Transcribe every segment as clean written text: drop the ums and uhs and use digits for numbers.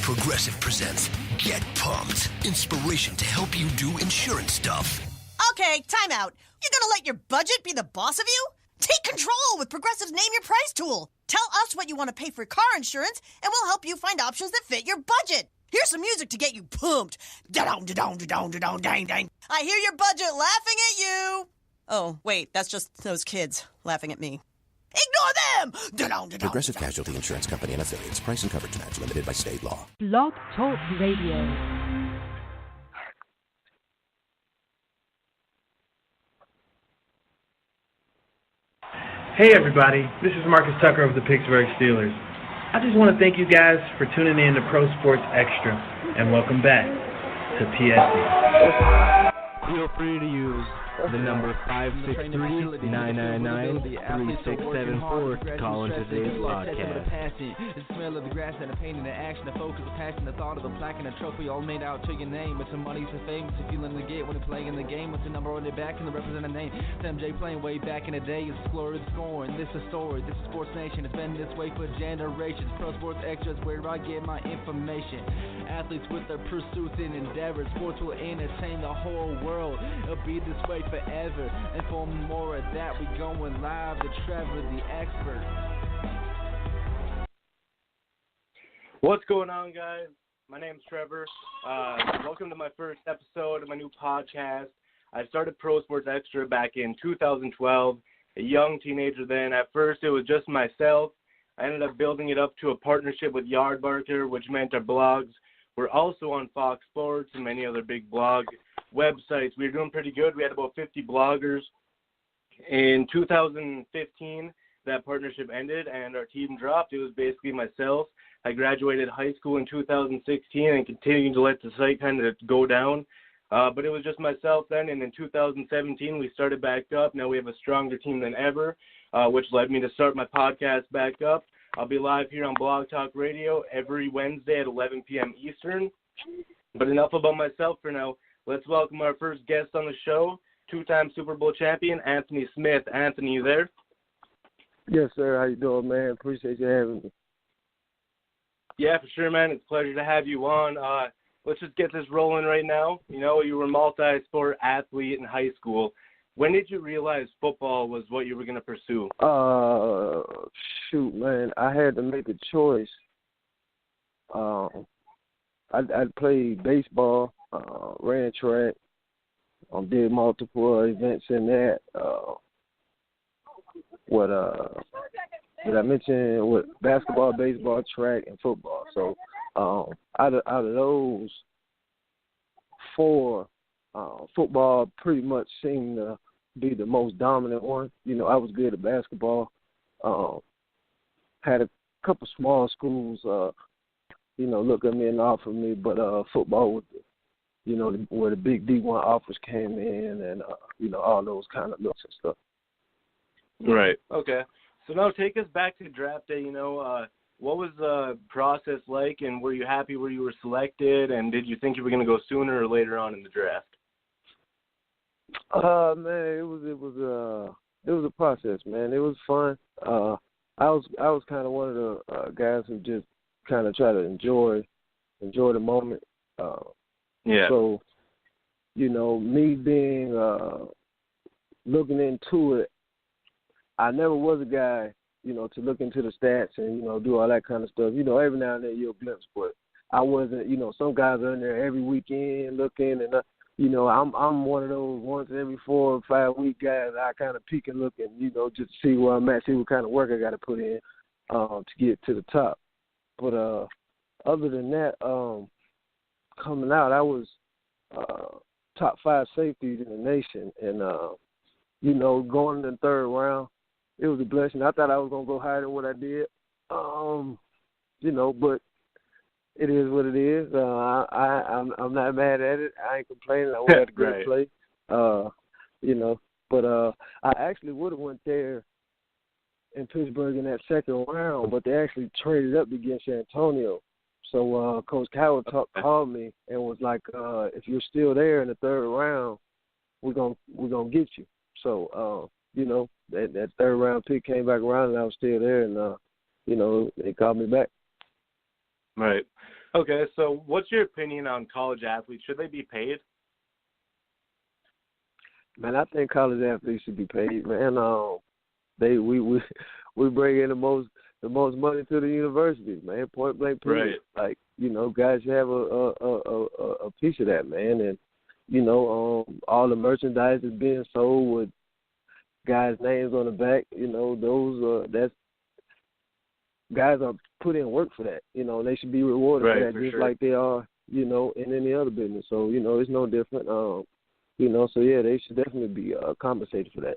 Progressive presents Get Pumped. Inspiration to help you do insurance stuff. Okay, time out. You're gonna let your budget be the boss of you? Take control with Progressive's Name Your Price tool. Tell us what you want to pay for car insurance, and we'll help you find options that fit your budget. Here's some music to get you pumped. Da-dong, da-dong, da-dong, da-dong, dang, dang. I hear your budget laughing at you. Oh, wait, that's just those kids laughing at me. Ignore them! Da-dong, da-dong, Progressive da-dong. Casualty Insurance Company and affiliates. Price and coverage match limited by state law. Blog Talk Radio. Hey everybody, this is Marcus Tucker of the Pittsburgh Steelers. I just want to thank you guys for tuning in to Pro Sports Extra, and welcome back to PSE. Feel free to use the number 563-999-3674 to call into today's podcast. The smell of the grass and the pain and the action, the focus, the passion, the thought of the plaque and the trophy all made out to your name. It's the money, it's the fame, it's the feeling to get when you're playing the game. With the number on your back and the representing name. It's MJ playing way back in the day. It's glory, it's scoring. This is a story. This is Sports Nation. It's been this way for generations. Pro Sports Extra is where I get my information. Athletes with their pursuits and endeavors. Sports will entertain the whole world. It'll be this way forever. And for more of that, we going live to Trevor, the expert. What's going on, guys? My name's Trevor. Welcome to my first episode of my new podcast. I started Pro Sports Extra back in 2012, a young teenager then. At first, it was just myself. I ended up building it up to a partnership with Yardbarker, which meant our blogs were also on Fox Sports and many other big blog websites. We were doing pretty good. We had about 50 bloggers. In 2015, that partnership ended and our team dropped. It was basically myself. I graduated high school in 2016 and continued to let the site kind of go down. But it was just myself then, and in 2017, we started back up. Now we have a stronger team than ever, which led me to start my podcast back up. I'll be live here on Blog Talk Radio every Wednesday at 11 p.m. Eastern. But enough about myself for now. Let's welcome our first guest on the show, two-time Super Bowl champion, Anthony Smith. Anthony, you there? Yes, sir. How you doing, man? Appreciate you having me. Yeah, for sure, man. It's a pleasure to have you on. Let's just get this rolling right now. You know, you were a multi-sport athlete in high school. When did you realize football was what you were going to pursue? Shoot, man. I had to make a choice. I'd played baseball, ran track, did multiple events in that. Did I mention what basketball, baseball, track, and football? So out of those four, football pretty much seemed to be the most dominant one. You know, I was good at basketball. Had a couple small schools, look at me and offer me, but football was, where the big D1 offers came in and, all those kind of looks and stuff. Right. Okay. So now take us back to draft day. What was the process like, and were you happy where you were selected, and did you think you were going to go sooner or later on in the draft? Man, it was a process, man. It was fun. I was kind of one of the guys who just kind of try to enjoy the moment. Yeah. So, me being looking into it, I never was a guy, to look into the stats and, do all that kind of stuff. Every now and then you'll glimpse, but I wasn't, some guys are in there every weekend looking, and, I'm one of those once every 4 or 5 week guys. I kind of peek and look and, just to see where I'm at, see what kind of work I got to put in to get to the top. But other than that, coming out, I was top 5 safeties in the nation, and, going in the third round, it was a blessing. I thought I was going to go higher than what I did, but it is what it is. I'm not mad at it. I ain't complaining. I had a great play, but I actually would have went there in Pittsburgh in that second round, but they actually traded up against San Antonio. So Coach Coward called me and was like, if you're still there in the third round, we're gonna get you. So that third round pick came back around and I was still there, and they called me back. Right. Okay, so what's your opinion on college athletes? Should they be paid? Man, I think college athletes should be paid, man. We bring in the most money to the universities, man. Point blank period. Right. Like, you know, guys should have a piece of that, man. And you know, all the merchandise is being sold with guys' names on the back. You know, that's guys are put in work for that. You know, they should be rewarded for that, just like they are, you know, in any other business. So, you know, it's no different. You know, so yeah, they should definitely be compensated for that.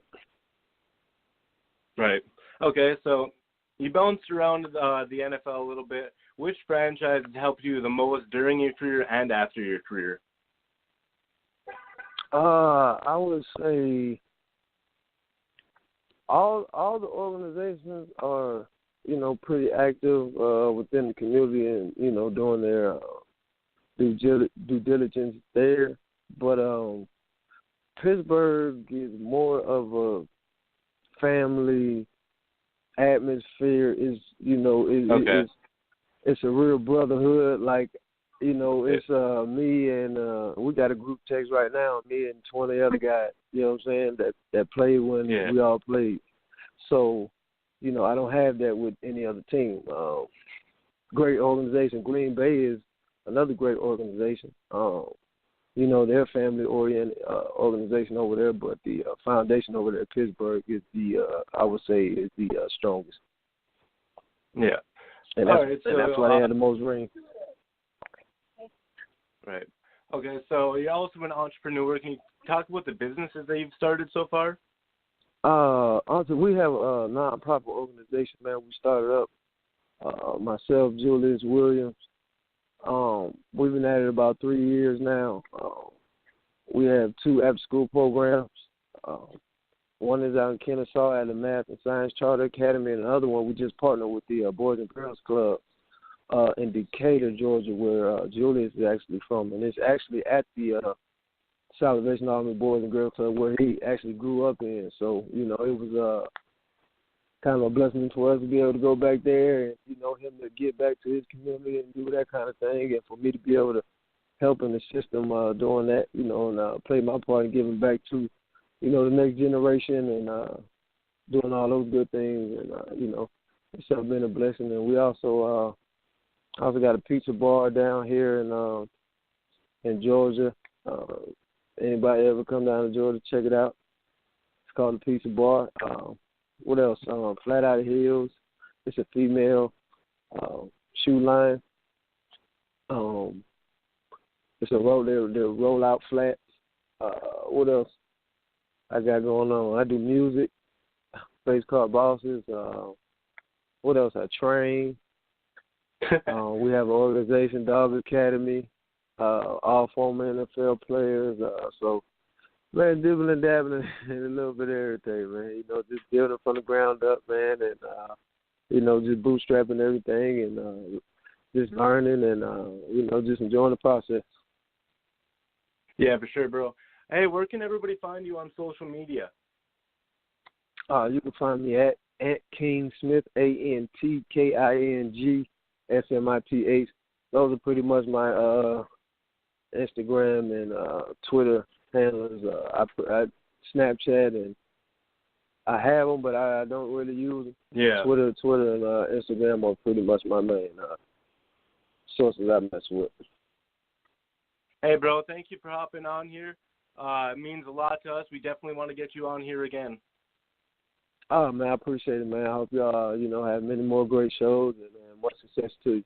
Right. Okay, so you bounced around the NFL a little bit. Which franchise helped you the most during your career and after your career? I would say all the organizations are, you know, pretty active within the community and, you know, doing their due diligence there. But Pittsburgh is more of a family atmosphere. Is, you know, it's a real brotherhood. Like, you know, it's me and we got a group text right now, me and 20 other guys, you know what I'm saying, that played when we all played. So, you know, I don't have that with any other team. Great organization. Green Bay is another great organization. You know, they're a family-oriented organization over there, but the foundation over there at Pittsburgh is I would say, is the strongest. Yeah. And that's why they had the most rings. Right. Okay, so you're also an entrepreneur. Can you talk about the businesses that you've started so far? Also, we have a non-profit organization, man. We started up, myself, Julius Williams. We've been at it about 3 years now. We have 2 after-school programs. One is out in Kennesaw at the Math and Science Charter Academy, and another one we just partnered with the Boys and Girls Club in Decatur, Georgia, where Julius is actually from. And it's actually at the Salvation Army Boys and Girls Club where he actually grew up in. So, you know, it was kind of a blessing for us to be able to go back there and, you know, him to get back to his community and do that kind of thing, and for me to be able to help in the system doing that, you know, and play my part in giving back to, you know, the next generation and doing all those good things. And, you know, it's been a blessing. And we also got a pizza bar down here in Georgia. Anybody ever come down to Georgia, check it out. It's called the Pizza Bar. What else? Flat Out Hills. It's a female shoe line. It's a roll out flats. What else I got going on? I do music. Place called Bosses. What else? I train. We have an organization, Dog Academy. All former NFL players. So, man, dibbling and dabbling in a little bit of everything, man. You know, just building from the ground up, man, and, you know, just bootstrapping everything and just learning and, you know, just enjoying the process. Yeah, for sure, bro. Hey, where can everybody find you on social media? You can find me at King Smith, ANTKING SMITH. Those are pretty much my Instagram and Twitter handlers. I Snapchat, and I have them, but I don't really use them. Yeah. Twitter and Instagram are pretty much my main sources I mess with. Hey, bro, thank you for hopping on here. It means a lot to us. We definitely want to get you on here again. Oh, man, I appreciate it, man. I hope y'all, you know, have many more great shows and much success to you.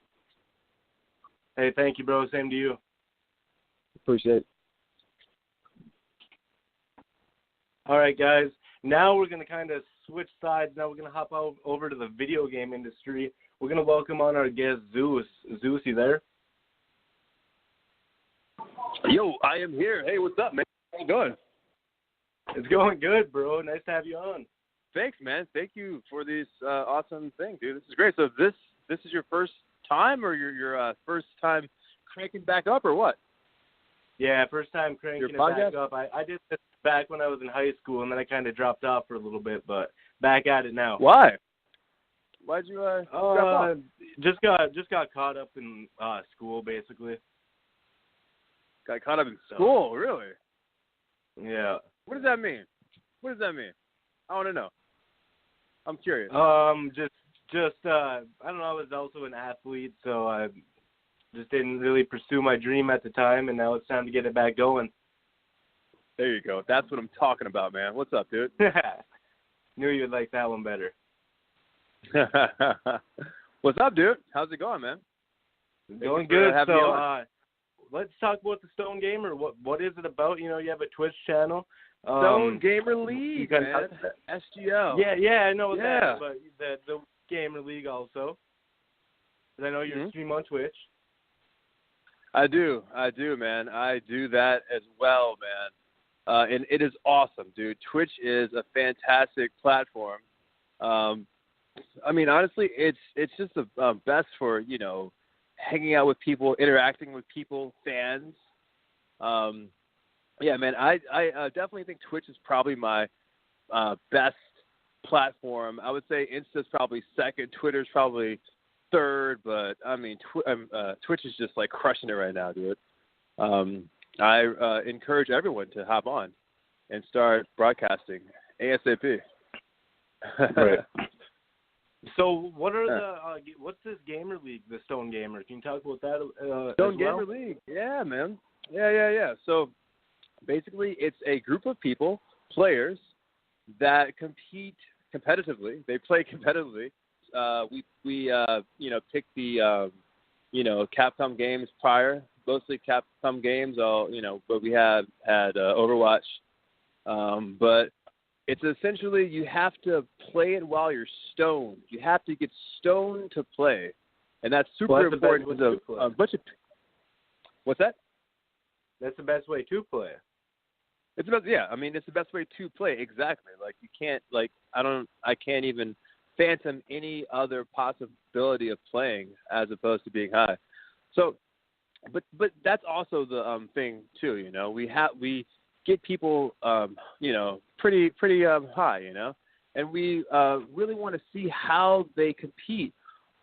Hey, thank you, bro. Same to you. Appreciate it. All right, guys. Now we're going to kind of switch sides. Now we're going to hop over to the video game industry. We're going to welcome on our guest, Zeus. Zeus, you there? Yo, I am here. Hey, what's up, man? How you doing? It's going good, bro. Nice to have you on. Thanks, man. Thank you for this awesome thing, dude. This is great. So this is your first time, or your first time cranking back up, or what? Yeah, first time cranking it back up. I did this back when I was in high school, and then I kind of dropped off for a little bit, but back at it now. Why? Why'd you drop off? Just got caught up in school, basically. Got caught up in school, really? Yeah. What does that mean? I want to know. I'm curious. Just I don't know. I was also an athlete, so I just didn't really pursue my dream at the time, and now it's time to get it back going. There you go. That's what I'm talking about, man. What's up, dude? Knew you'd like that one better. What's up, dude? How's it going, man? Going good. So let's talk about the Stone Gamer. What is it about? You have a Twitch channel. Stone Gamer League, man. SGL. Yeah, I know that. But the Gamer League also. I know you stream on Twitch. I do, man. I do that as well, man. And it is awesome, dude. Twitch is a fantastic platform. I mean, honestly, it's just the best for, hanging out with people, interacting with people, fans. Yeah, man, I definitely think Twitch is probably my best platform. I would say Insta's probably second, Twitter's probably third, but I mean, Twitch is just like crushing it right now, dude. I encourage everyone to hop on and start broadcasting ASAP. Right. So, what are what's this Gamer League, the Stone Gamer? Can you talk about that? Stone Gamer League, yeah, man, yeah. So, basically, it's a group of people, players, that compete competitively. They play competitively. We pick the Capcom games prior, mostly Capcom games. But we have had Overwatch. But it's essentially you have to play it while you're stoned. You have to get stoned to play, and that's super important. A bunch of what's that? That's the best way to play. It's the best. Yeah, I mean, it's the best way to play. Exactly. Like you can't I can't even phantom any other possibility of playing as opposed to being high. So, but that's also the thing too. We get people pretty high. And we really want to see how they compete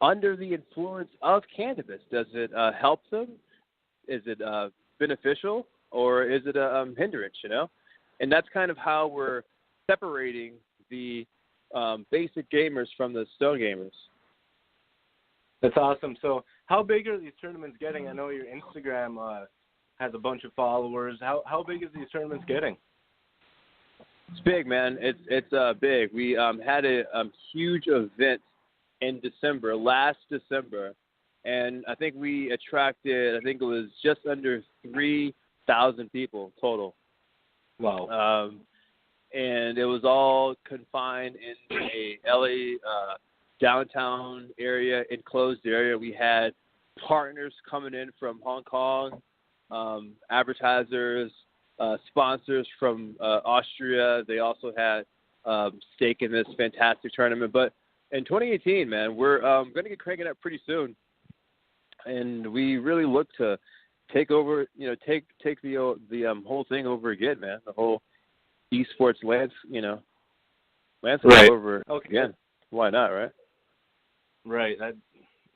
under the influence of cannabis. Does it help them? Is it beneficial, or is it a hindrance? And that's kind of how we're separating the basic gamers from the Stone Gamers. That's awesome. So how big are these tournaments getting? I know your Instagram has a bunch of followers. How big is these tournaments getting? It's big, man. It's big. We had a huge event in last December, and I think we attracted, it was just under 3,000 people total. Wow. And it was all confined in a LA downtown area, enclosed area. We had partners coming in from Hong Kong, advertisers, sponsors from Austria. They also had stake in this fantastic tournament. But in 2018, man, we're going to get cranking up pretty soon, and we really look to take over. Take the whole thing over again, man. The whole esports landscape right. over again. Why not, right? Right.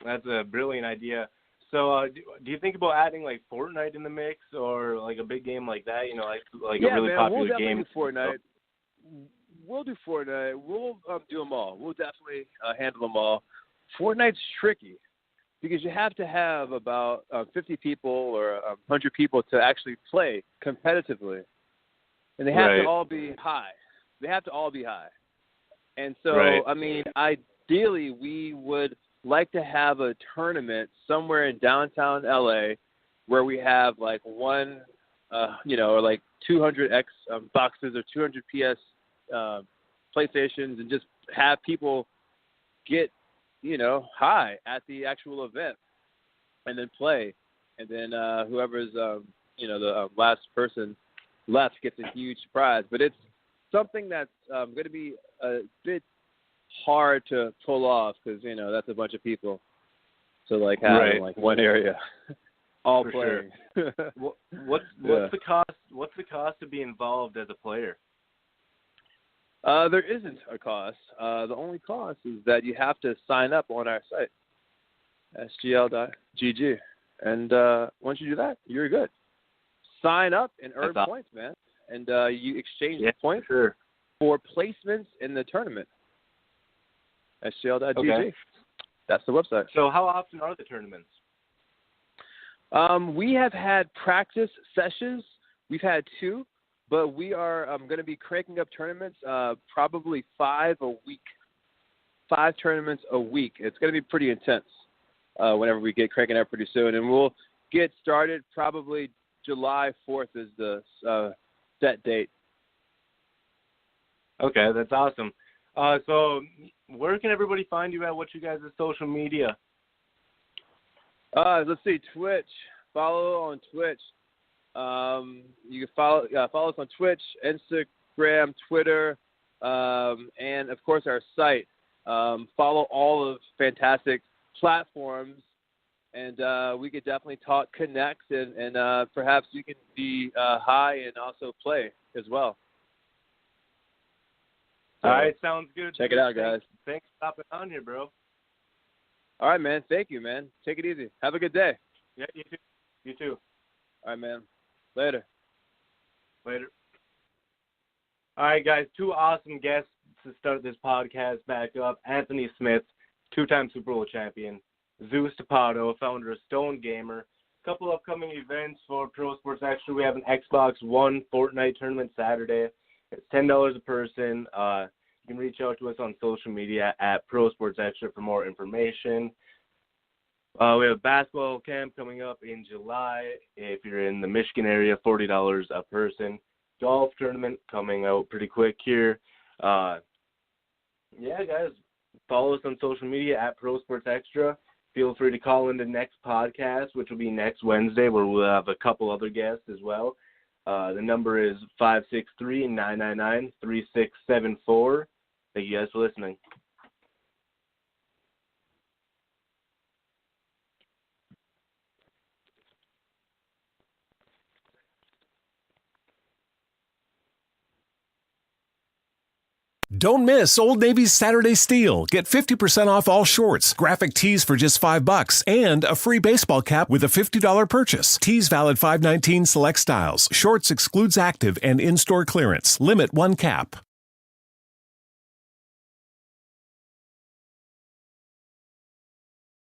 That's a brilliant idea. So, do you think about adding like Fortnite in the mix, or like a big game like that? Like a really popular game. We'll do Fortnite. We'll do Fortnite. We'll do them all. We'll definitely handle them all. Fortnite's tricky because you have to have about 50 people or 100 people to actually play competitively, and they have to all be high. And so, I mean, ideally, we would like to have a tournament somewhere in downtown LA where we have like one, or like 200 X boxes or 200 PS PlayStations, and just have people get, high at the actual event and then play. And then whoever's, the last person left gets a huge prize. But it's something that's going to be a bit hard to pull off because that's a bunch of people to like have in like one area all For playing. Sure. What's the cost? What's the cost to be involved as a player? There isn't a cost. The only cost is that you have to sign up on our site, sgl.gg. And once you do that, you're good. Sign up and earn points, man. And you exchange the points for placements in the tournament. sgl.gg. Okay. That's the website. So how often are the tournaments? We have had practice sessions. We've had 2, but we are going to be cranking up tournaments, probably 5 a week. 5 tournaments a week. It's going to be pretty intense whenever we get cranking up pretty soon. And we'll get started probably July 4th is the set date. Okay, that's awesome. So where can everybody find you at? What's you guys' social media? Let's see, Twitch. Follow on Twitch. You can follow us on Twitch, Instagram, Twitter, and, of course, our site. Follow all of fantastic platforms, and we could definitely talk, connect, and perhaps you can be high and also play as well. So, all right, sounds good. Check it out, guys. Thanks for stopping on here, bro. All right, man. Thank you, man. Take it easy. Have a good day. Yeah, you too. You too. All right, man. Later. Later. All right, guys. 2 awesome guests to start this podcast back up. Anthony Smith, 2-time Super Bowl champion. Zeus Tipado, founder of Stone Gamer. A couple upcoming events for Pro Sports Extra. We have an Xbox One Fortnite tournament Saturday. It's $10 a person. You can reach out to us on social media at Pro Sports Extra for more information. We have a basketball camp coming up in July. If you're in the Michigan area, $40 a person. Golf tournament coming out pretty quick here. Yeah, guys, follow us on social media at Pro Sports Extra. Feel free to call in the next podcast, which will be next Wednesday, where we'll have a couple other guests as well. The number is 563-999-3674. Thank you guys for listening. Don't miss Old Navy's Saturday Steal. Get 50% off all shorts, graphic tees for just $5, and a free baseball cap with a $50 purchase. Tees valid 5/19 select styles. Shorts excludes active and in-store clearance. Limit 1 cap.